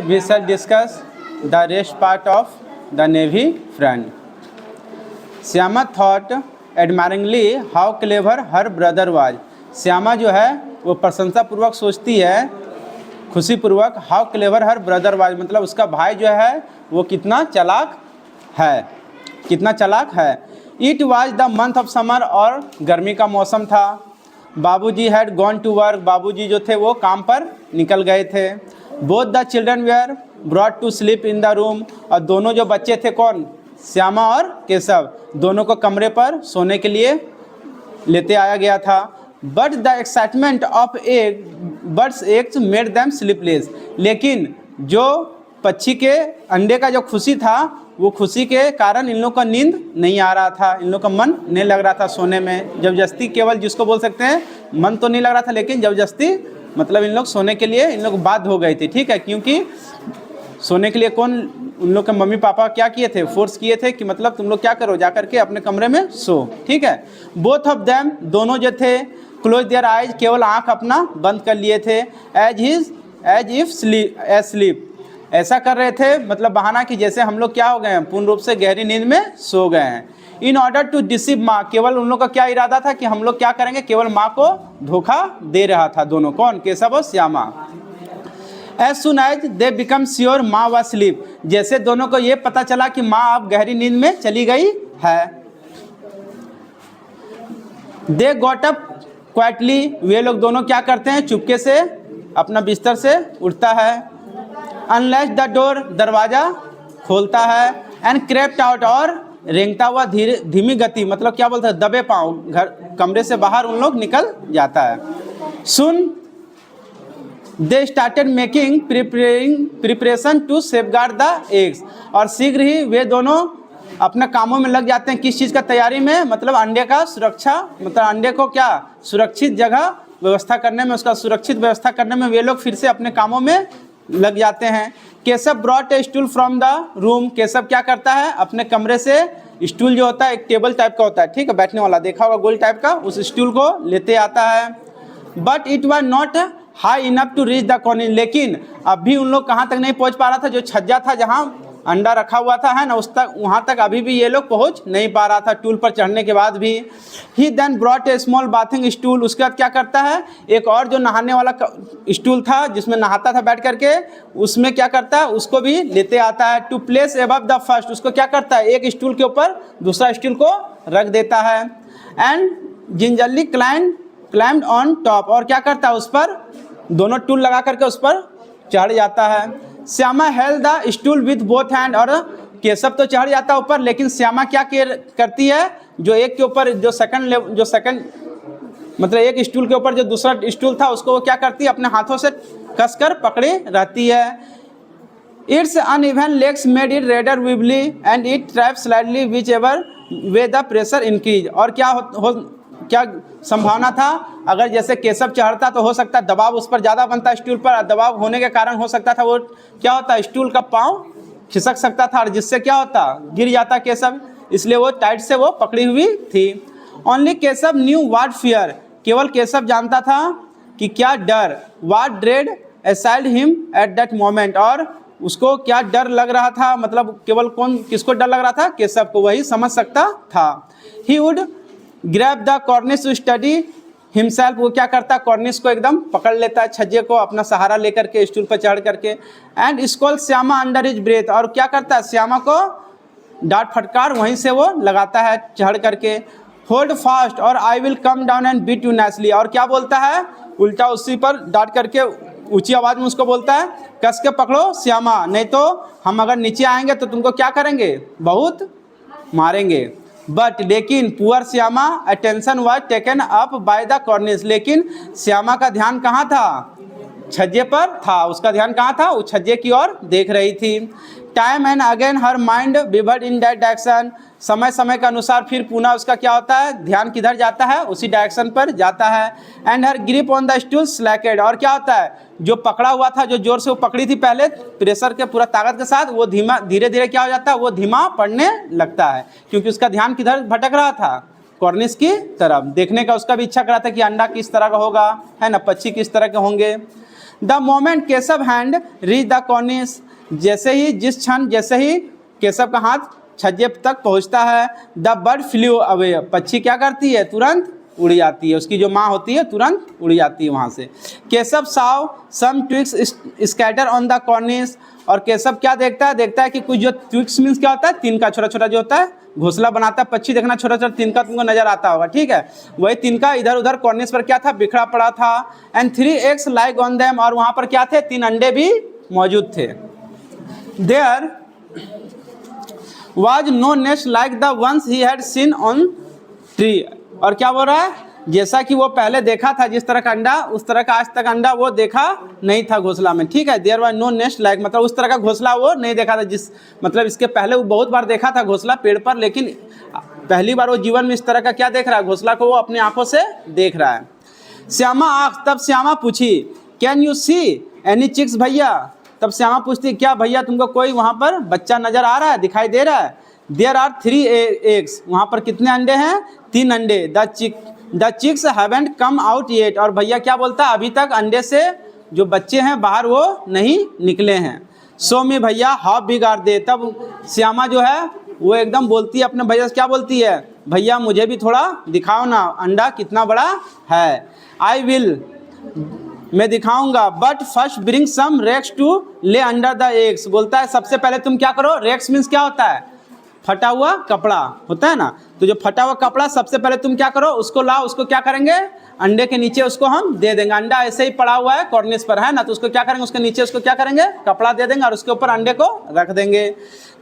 we shall discuss the rest part of the Navy friend. Shyama thought admiringly how clever her brother was. Shyama जो है वो प्रशंसापूर्वक सोचती है, खुशीपूर्वक, how clever her brother was, मतलब उसका भाई जो है वो कितना चालाक है, कितना चालाक है. It was the month of summer, और गर्मी का मौसम था. बाबूजी हैड गॉन टू वर्क, बाबूजी जो थे वो काम पर निकल गए थे. Both the children were brought to sleep in the room, और दोनों जो बच्चे थे, कौन, श्यामा और केशव, दोनों को कमरे पर सोने के लिए लेते आया गया था. But the excitement of birds eggs made them sleepless, लेकिन जो पक्षी के अंडे का जो खुशी था, वो खुशी के कारण इन लोग का नींद नहीं आ रहा था, इन लोग का मन नहीं लग रहा था सोने में. जबरदस्ती, केवल जिसको बोल सकते हैं मन तो नहीं लग रहा था, लेकिन जबरदस्ती मतलब इन लोग सोने के लिए इन लोग बाध्य हो गए थे. ठीक है, क्योंकि सोने के लिए कौन, उन लोग के मम्मी पापा क्या किए थे, फोर्स किए थे कि मतलब तुम लोग क्या करो, जा करके अपने कमरे में सो. ठीक है. बोथ ऑफ देम, दोनों जो थे, क्लोज देयर आइज, केवल आंख अपना बंद कर लिए थे. एज इफ स्लीप, ऐसा कर रहे थे, मतलब बहाना कि जैसे हम लोग क्या हो गए हैं, पूर्ण रूप से गहरी नींद में सो गए हैं. इन ऑर्डर टू डिसीव माँ, केवल उन लोग का क्या इरादा था कि हम लोग क्या करेंगे, केवल माँ को धोखा दे रहा था दोनों, कौन, केशव और Shyama. As soon as they become sure माँ व स्लीप, जैसे दोनों को ये पता चला कि माँ अब गहरी नींद में चली गई है. दे गॉट अप क्वाइटली, वे लोग दोनों क्या करते हैं, चुपके से अपना बिस्तर से उठता है. अनलैच द डोर, दरवाज़ा खोलता है. एंड क्रेप्ट आउट, और रेंगता हुआ धीमी गति, मतलब क्या बोलते हैं, दबे पाँव घर कमरे से बाहर उन लोग निकल जाता है. Soon they started making preparation to safeguard the eggs, और शीघ्र ही वे दोनों अपने कामों में लग जाते हैं. किस चीज़ का तैयारी में, मतलब अंडे का सुरक्षा, मतलब अंडे को क्या सुरक्षित जगह व्यवस्था करने में, उसका सुरक्षित व्यवस्था करने में वे लोग फिर से अपने कामों में लग जाते हैं. Keshav brought a stool from the room, Keshav क्या करता है, अपने कमरे से स्टूल जो होता है, एक टेबल टाइप का होता है, ठीक है, बैठने वाला, देखा होगा गोल टाइप का, उस स्टूल को लेते आता है. But it was not high enough to reach the cornice, लेकिन अब भी उन लोग कहाँ तक नहीं पहुँच पा रहा था, जो छज्जा था जहाँ अंडा रखा हुआ था, है ना, उस तक, वहाँ तक अभी भी ये लोग पहुँच नहीं पा रहा था, टूल पर चढ़ने के बाद भी. He then brought a small bathing stool, उसके बाद क्या करता है, एक और जो नहाने वाला स्टूल था जिसमें नहाता था बैठ करके, उसमें क्या करता है, उसको भी लेते आता है. To place above the first, उसको क्या करता है, एक स्टूल के ऊपर दूसरा स्टूल को रख देता है. And gingerly climbed on top, और क्या करता है, उस पर दोनों टूल लगा करके उस पर चढ़ जाता है. Shyama held the stool with both hand, और केशव तो चढ़ जाता है ऊपर, लेकिन श्यामा क्या करती है, जो एक के ऊपर जो सेकंड मतलब एक स्टूल के ऊपर जो दूसरा स्टूल था, उसको वो क्या करती है, अपने हाथों से कसकर पकड़े रहती है. Its uneven legs made it rather wobbly and it trap slightly whichever way the pressure increase, और क्या संभावना था, अगर जैसे केशव चढ़ता तो हो सकता है दबाव उस पर ज़्यादा बनता स्टूल पर, दबाव होने के कारण हो सकता था वो क्या होता, स्टूल का पाँव खिसक सकता था, और जिससे क्या होता, गिर जाता केशव, इसलिए वो टाइट से वो पकड़ी हुई थी. Only Keshav knew what fear, केवल केशव जानता था कि क्या डर, what dread assailed him at that moment, और उसको क्या डर लग रहा था, मतलब केवल किसको डर लग रहा था, केशव को, वही समझ सकता था. He would grab the cornice to steady himself, वो क्या करता है, कॉर्निस को एकदम पकड़ लेता है, छज्जे को अपना सहारा लेकर के स्टूल पर चढ़ करके. And scold Shyama under his breath, और क्या करता है, श्यामा को डांट फटकार वहीं से वो लगाता है चढ़ करके. होल्ड फास्ट और I will come down and beat you nicely, और क्या बोलता है, उल्टा उसी पर डांट करके ऊंची आवाज़ में उसको बोलता है, कस के पकड़ो श्यामा, नहीं तो हम अगर नीचे आएंगे तो तुमको क्या करेंगे, बहुत मारेंगे. बट लेकिन poor Shyama attention was taken up by the cornice, लेकिन श्यामा का ध्यान कहाँ था, छज्जे पर था, उसका ध्यान कहाँ था, वो छज्जे की ओर देख रही थी. Time and again her mind wavered in that direction, समय समय के अनुसार फिर पुनः उसका क्या होता है, ध्यान किधर जाता है, उसी डायरेक्शन पर जाता है. And her grip on the stool slacked, और क्या होता है, जो पकड़ा हुआ था, जो जोर से वो पकड़ी थी पहले प्रेशर के पूरा ताकत के साथ, वो धीरे धीरे क्या हो जाता है, वो धीमा पड़ने लगता है, क्योंकि उसका ध्यान किधर भटक रहा था, कॉर्निस की तरफ. देखने का उसका भी इच्छा कर रहा था कि अंडा किस तरह का होगा, है ना, पक्षी किस तरह के होंगे. The moment Keshav hand reach the कॉर्निस, जैसे ही केशव का हाथ छज्जे तक पहुंचता है, द बर्ड फ्लू अवे, पक्षी क्या करती है, तुरंत उड़ जाती है, उसकी जो माँ होती है तुरंत उड़ जाती है वहाँ से। Keshav saw some twigs scatter on the cornice, और केशव क्या देखता है कि कुछ जो ट्विक्स मीन्स क्या होता है, तिनका छोटा छोटा जो होता है घोंसला बनाता है पक्षी, देखना छोटा छोटा तिनका तुमको नजर आता होगा, ठीक है, वही तिनका इधर उधर कॉर्निस पर क्या था, बिखरा पड़ा था। And 3 eggs like on them, और वहाँ पर क्या थे, 3 अंडे भी मौजूद थे। There was no nest like the ones he had seen on tree, और क्या बोल रहा है, जैसा कि वो पहले देखा था जिस तरह का अंडा, उस तरह का आज तक अंडा वो देखा नहीं था घोंसला में, ठीक है। There was no nest like, मतलब उस तरह का घोंसला वो नहीं देखा था, मतलब इसके पहले वो बहुत बार देखा था घोंसला पेड़ पर, लेकिन पहली बार वो जीवन में इस तरह का क्या देख रहा है, घोंसला को वो अपनी आंखों से देख रहा है। श्यामा आँख, तब श्यामा पूछी can you see any chicks भैया, तब श्यामा पूछती क्या भैया तुमको कोई वहाँ पर बच्चा नजर आ रहा है, दिखाई दे रहा है। देयर आर 3 eggs, वहाँ पर कितने अंडे हैं, 3 अंडे। The chicks haven't come out yet, और भैया क्या बोलता है, अभी तक अंडे से जो बच्चे हैं बाहर वो नहीं निकले हैं। सो मी भैया हाउ बिग आर दे, तब श्यामा जो है वो एकदम बोलती है अपने भैया से, क्या बोलती है, भैया मुझे भी थोड़ा दिखाओ ना, अंडा कितना बड़ा है। आई विल, मैं दिखाऊंगा, but first bring some rags to lay under the eggs, बोलता है सबसे पहले तुम क्या करो, रेक्स मीन्स क्या होता है, फटा हुआ कपड़ा होता है ना, तो जो फटा हुआ कपड़ा सबसे पहले तुम क्या करो, उसको लाओ, उसको क्या करेंगे, अंडे के नीचे उसको हम दे देंगे, अंडा ऐसे ही पड़ा हुआ है कॉर्निस पर है ना, तो उसको क्या करेंगे, उसके नीचे उसको क्या करेंगे, कपड़ा दे देंगे और उसके ऊपर अंडे को रख देंगे।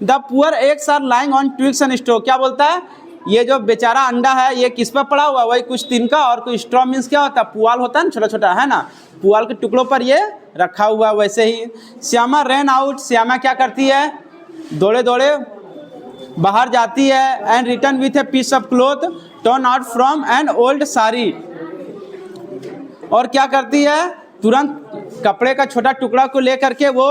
The poor eggs are lying on twigs and straw, क्या बोलता है, ये जो बेचारा अंडा है ये किस पर पड़ा हुआ, वही कुछ तिनका और कुछ स्ट्रॉ मीन्स क्या होता है, पुआल होता है ना छोटा छोटा है ना, पुआल के टुकड़ों पर ये रखा हुआ है। वैसे ही श्यामा रैन आउट, श्यामा क्या करती है, दौड़े दौड़े बाहर जाती है। And return with a piece of cloth turn out from an old sari, और क्या करती है, तुरंत कपड़े का छोटा टुकड़ा को लेकर के वो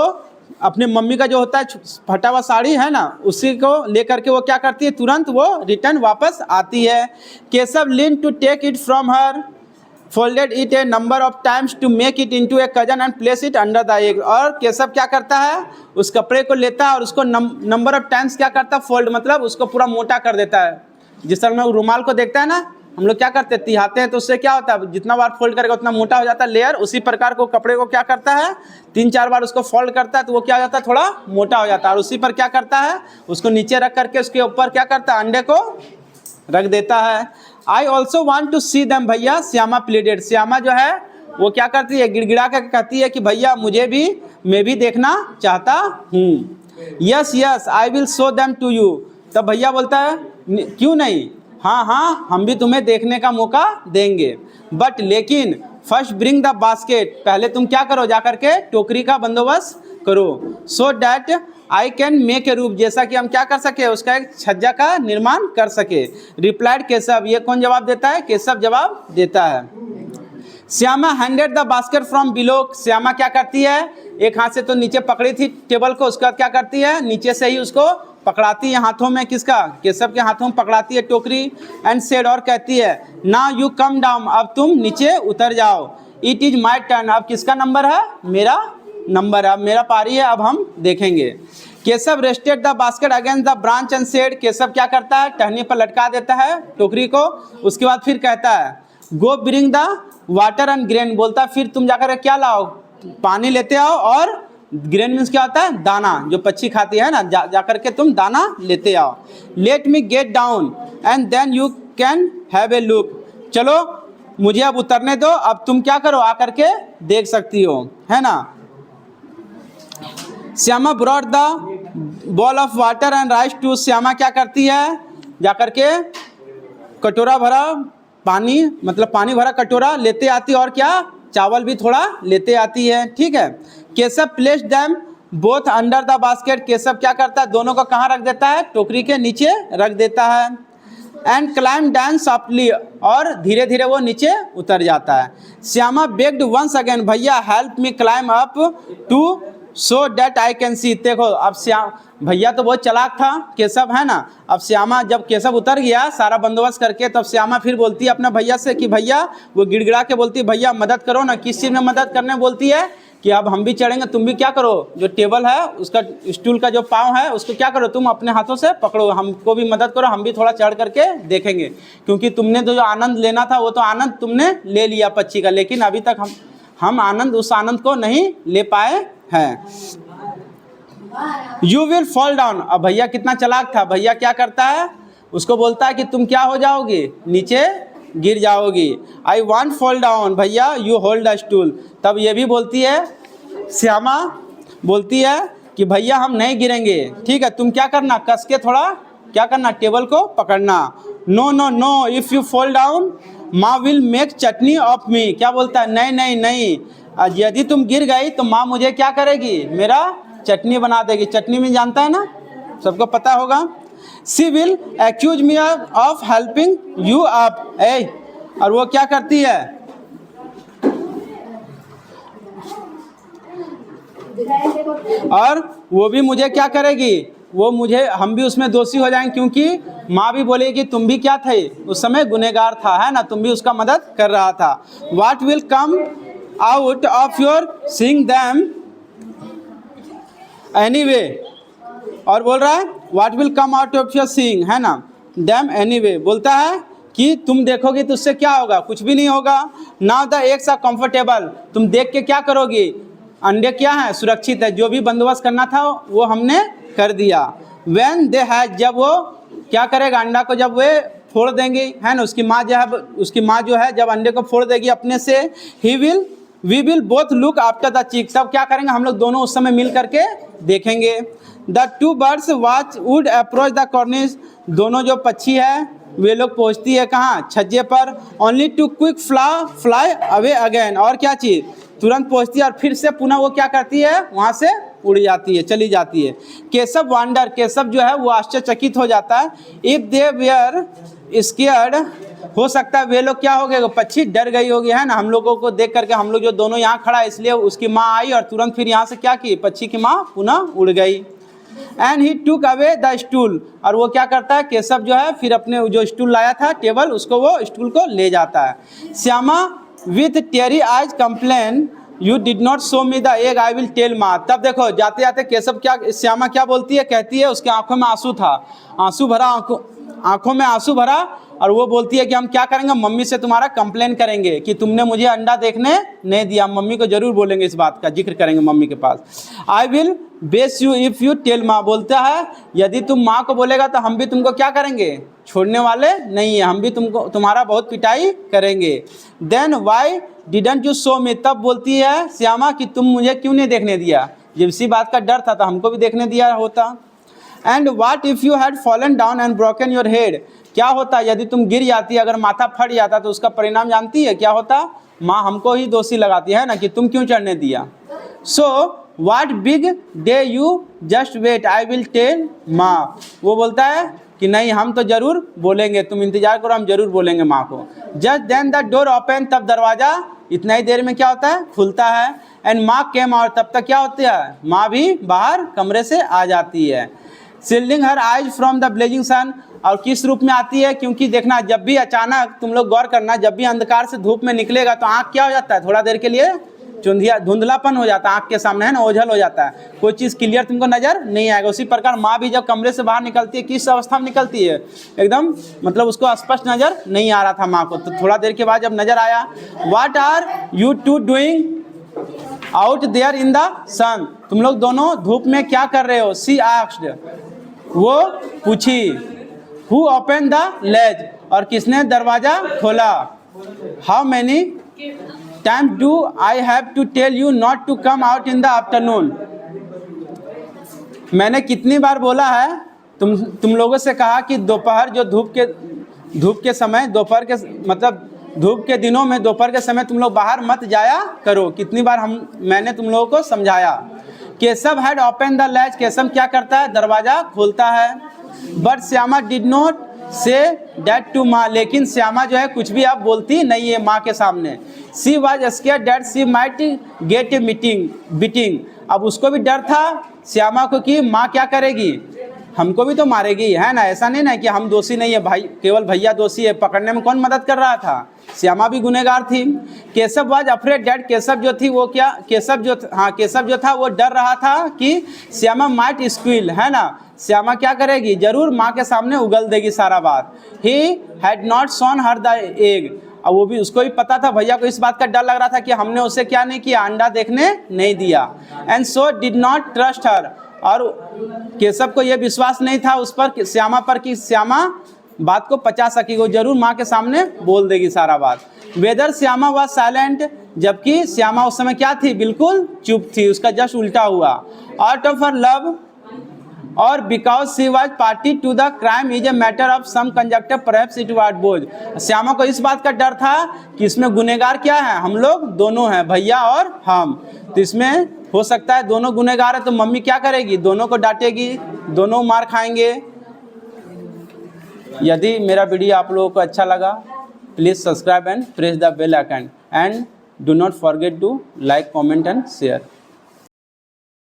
अपने मम्मी का जो होता है फटा हुआ साड़ी है ना, उसी को लेकर के वो क्या करती है, तुरंत वो रिटर्न वापस आती है। Keshav lean to take it from her, folded it a number of times to make it into a cushion and place it under the egg, और केशव क्या करता है, उस कपड़े को लेता है और उसको नंबर ऑफ टाइम्स क्या करता है, फोल्ड, मतलब उसको पूरा मोटा कर देता है। जिस तरह में रुमाल को देखता है ना, हम लोग क्या करते हैं, तिहाते हैं, तो उससे क्या होता है, जितना बार फोल्ड करेगा उतना मोटा हो जाता है लेयर, उसी प्रकार को कपड़े को क्या करता है, 3-4 बार उसको फोल्ड करता है तो वो क्या हो जाता है, थोड़ा मोटा हो जाता है, और उसी पर क्या करता है, उसको नीचे रख करके उसके ऊपर क्या करता है, अंडे को रख देता है। I also want to see them भैया, श्यामा प्लीडेड, श्यामा जो है वो क्या करती है, गिड़गिड़ा कर कहती है कि भैया मुझे भी, मैं भी देखना चाहता हूँ। Yes yes I will show them to you, तब भैया बोलता है क्यों नहीं, हाँ हाँ हम भी तुम्हें देखने का मौका देंगे, बट लेकिन फर्स्ट ब्रिंग द बास्केट, पहले तुम क्या करो, जा करके टोकरी का बंदोबस्त करो, सो that I can make a रूप, जैसा कि हम क्या कर सके, उसका एक छज्जा का निर्माण कर सके। रिप्लाइड केशव, ये कौन जवाब देता है, केशव जवाब देता है। Shyama handed the basket from below, Shyama क्या करती है, एक हाथ से तो नीचे पकड़ी थी टेबल को, उसके बाद क्या करती है, नीचे से ही उसको पकड़ाती है हाथों में, किसका, केशव के हाथों में पकड़ाती है टोकरी। एंड सेड, और कहती है नाउ यू कम डाउन, अब तुम नीचे उतर जाओ। इट इज माई टर्न, अब किसका नंबर है, मेरा नंबर है, अब मेरा पारी है, अब हम देखेंगे। Keshav rested the basket against the branch and said, Keshav क्या करता है, टहनी पर लटका देता है टोकरी को, उसके बाद फिर कहता है go bring the water and grain, बोलता है फिर तुम जाकर क्या लाओ, पानी लेते आओ, और ग्रेन मीन्स क्या होता है, दाना, जो पक्षी खाती है ना, जाकर के तुम दाना लेते आओ। Let me get down and then you can have a look, चलो मुझे अब उतरने दो, अब तुम क्या करो, आकर के देख सकती हो, है ना। Shyama brought the bowl of water and rice too, Shyama क्या करती है, जाकर के कटोरा भरा पानी, मतलब पानी भरा कटोरा लेते आती है, और क्या, चावल भी थोड़ा लेते आती है, ठीक है। Keshav place them both under the basket, Keshav क्या करता है, दोनों को कहाँ रख देता है, टोकरी के नीचे रख देता है। एंड क्लाइम डाउन सॉफ्टली, और धीरे धीरे वो नीचे उतर जाता है। श्यामा बेग्ड वंस अगेन, भैया help me climb up too so that I can see, देखो अब भैया तो बहुत चालाक था केशव, है ना, अब श्यामा जब केशव उतर गया सारा बंदोबस्त करके, तब श्यामा फिर बोलती है अपने भैया से कि भैया, वो गिड़गिड़ा के बोलती है भैया मदद करो ना, किस चीज़ में मदद करने बोलती है, कि अब हम भी चढ़ेंगे, तुम भी क्या करो, जो टेबल है उसका स्टूल का जो पाँव है उसको क्या करो, तुम अपने हाथों से पकड़ो, हमको भी मदद करो, हम भी थोड़ा चढ़ करके देखेंगे, क्योंकि तुमने तो जो आनंद लेना था वो तो आनंद तुमने ले लिया पक्षी का, लेकिन अभी तक हम आनंद उस आनंद को नहीं ले पाए हैं। You will fall down. अब भैया कितना चालाक था, भैया क्या करता है, उसको बोलता है कि तुम क्या हो जाओगे, नीचे गिर जाओगी। आई वॉन्ट फॉल डाउन, भैया यू होल्ड अ स्टूल। तब ये भी बोलती है, श्यामा बोलती है कि भैया हम नहीं गिरेंगे, ठीक है, तुम क्या करना, कस के थोड़ा क्या करना, टेबल को पकड़ना। No no no, if you fall down माँ will make chutney of me. क्या बोलता है, नहीं नहीं नहीं, यदि तुम गिर गई तो माँ मुझे क्या करेगी, मेरा चटनी बना देगी। चटनी में जानता है ना, सबको पता होगा। She will accuse me of helping you up. और वो क्या करती है, और वो भी मुझे क्या करेगी, वो मुझे, हम भी उसमें दोषी हो जाएंगे, क्योंकि माँ भी बोलेगी कि तुम भी क्या थे उस समय, गुनहगार था, है ना, तुम भी उसका मदद कर रहा था। What will come out of your seeing them anyway. और बोल रहा है what will come out of your seeing, है ना, देम एनीवे। बोलता है कि तुम देखोगे तो उससे क्या होगा, कुछ भी नहीं होगा। Now the eggs are comfortable, तुम देख के क्या करोगी, अंडे क्या है, सुरक्षित है, जो भी बंदोबस्त करना था वो हमने कर दिया। व्हेन दे हैज, जब वो क्या करेगा, अंडा को जब वे फोड़ देंगे, है ना, उसकी माँ जो है जब अंडे को फोड़ देगी अपने से, we will both look after the chick, तब क्या करेंगे हम लोग दोनों उस समय मिल करके देखेंगे। The two birds watch would approach the Cornish, दोनों जो पक्षी है वे लोग पहुँचती है कहाँ, छज्जे पर। Only to quick fly away again, और क्या चीज़, तुरंत पहुँचती है और फिर से पुनः वो क्या करती है, वहाँ से उड़ जाती है, चली जाती है। केशव वांडर, केशव जो है वो आश्चर्यचकित हो जाता है। इफ़ दे वेयर स्केयर्ड, हो सकता है वे लोग क्या हो गए, पक्षी डर गई होगी, है ना, हम लोगों को देख करके, हम लोग जो दोनों यहाँ खड़ा है, इसलिए उसकी माँ आई और तुरंत फिर यहाँ से क्या की, पक्षी की माँ पुनः उड़ गई। एंड ही टूक अवे द स्टूल, और वो क्या करता है, केशव जो है फिर अपने जो स्टूल लाया था टेबल, उसको वो स्टूल को ले जाता है। Shyama with teary eyes complain you did not show me the egg, I will tell माँ। तब देखो जाते जाते केशव क्या, श्यामा क्या बोलती है, कहती है, उसके आंखों में आंसू था, आंखों में आंसू भरा, और वो बोलती है कि हम क्या करेंगे, मम्मी से तुम्हारा कंप्लेन करेंगे कि तुमने मुझे अंडा देखने नहीं दिया, मम्मी को जरूर बोलेंगे, इस बात का जिक्र करेंगे मम्मी के पास। I will bash you if you tell माँ, बोलता है यदि तुम माँ को बोलेगा तो हम भी तुमको क्या करेंगे, छोड़ने वाले नहीं है, हम भी तुमको, तुम्हारा बहुत पिटाई करेंगे। Then why didn't you show me, तब बोलती है श्यामा कि तुम मुझे क्यों नहीं देखने दिया, जब इसी बात का डर था तो हमको भी देखने दिया होता। And what if you had fallen down and broken your head, क्या होता यदि तुम गिर जाती, अगर माथा फट जाता तो उसका परिणाम जानती है क्या होता, माँ हमको ही दोषी लगाती है ना, कि तुम क्यों चढ़ने दिया। So what big day you just wait I will tell माँ, वो बोलता है कि नहीं हम तो जरूर बोलेंगे, तुम इंतजार करो, हम जरूर बोलेंगे माँ को। Just then the door open, तब दरवाज़ा इतना ही देर में क्या होता है, खुलता है। एंड माँ केम आउट, तब तक क्या होती है, माँ भी बाहर कमरे से आ जाती है। Shielding her eyes from the blazing sun, और किस रूप में आती है, क्योंकि देखना जब भी अचानक, तुम लोग गौर करना, जब भी अंधकार से धूप में निकलेगा तो आँख क्या हो जाता है, थोड़ा देर के लिए धुंधलापन हो जाता है आँख के सामने, है ना, ओझल हो जाता है, कोई चीज़ क्लियर तुमको नज़र नहीं आएगा। उसी प्रकार माँ भी जब कमरे से बाहर निकलती है, किस अवस्था में निकलती है, एकदम मतलब उसको स्पष्ट नज़र नहीं आ रहा था माँ को, तो थोड़ा देर के बाद जब नज़र आया। What are you two doing out there in the sun, तुम लोग दोनों धूप में क्या कर रहे हो, सी आस्क्ड, वो पूछी। हु ओपन द लेज, और किसने दरवाज़ा खोला। How many time do I have to tell you not to come out in the afternoon, मैंने कितनी बार बोला है तुम लोगों से कहा कि दोपहर जो धूप के समय, दोपहर के मतलब धूप के दिनों में दोपहर के समय तुम लोग बाहर मत जाया करो, कितनी बार मैंने तुम लोगों को समझाया। Keshav had open the latch, Keshav क्या करता है, दरवाज़ा खोलता है। But Shyama did not say that to माँ, लेकिन श्यामा जो है कुछ भी अब बोलती नहीं है माँ के सामने। She was scared that she might get A beating, अब उसको भी डर था श्यामा को कि माँ क्या करेगी, हमको भी तो मारेगी, है ना। ऐसा नहीं ना कि हम दोषी नहीं है, भाई केवल भैया दोषी है। पकड़ने में कौन मदद कर रहा था? श्यामा भी गुनहगार थी। Keshav was afraid that, Keshav जो थी वो क्या, केशव जो था वो डर रहा था कि श्यामा माइट स्क्विल, है ना। श्यामा क्या करेगी, जरूर माँ के सामने उगल देगी सारा बात। He had not shown her the egg, अब वो भी, उसको भी पता था, भैया को इस बात का डर लग रहा था कि हमने उसे क्या नहीं किया, अंडा देखने नहीं दिया। And so did not trust her, और केशव को यह विश्वास नहीं था उस पर, श्यामा पर, कि श्यामा बात को पचा सकेगी, वो जरूर माँ के सामने बोल देगी सारा बात। वेदर श्यामा वॉज साइलेंट, जबकि श्यामा उस समय क्या थी, बिल्कुल चुप थी, उसका जस्ट उल्टा हुआ। Out of her love or because she was party to the crime is a matter of some conjecture perhaps it was both. Shyama को इस बात का डर था कि इसमें गुनहगार क्या है, हम लोग दोनों हैं, भैया और हम। तो इसमें हो सकता है दोनों गुनहगार है, तो मम्मी क्या करेगी, दोनों को डांटेगी, दोनों मार खाएंगे। यदि मेरा वीडियो आप लोगों को अच्छा लगा, please subscribe and press the bell icon and do not forget to like, comment and share.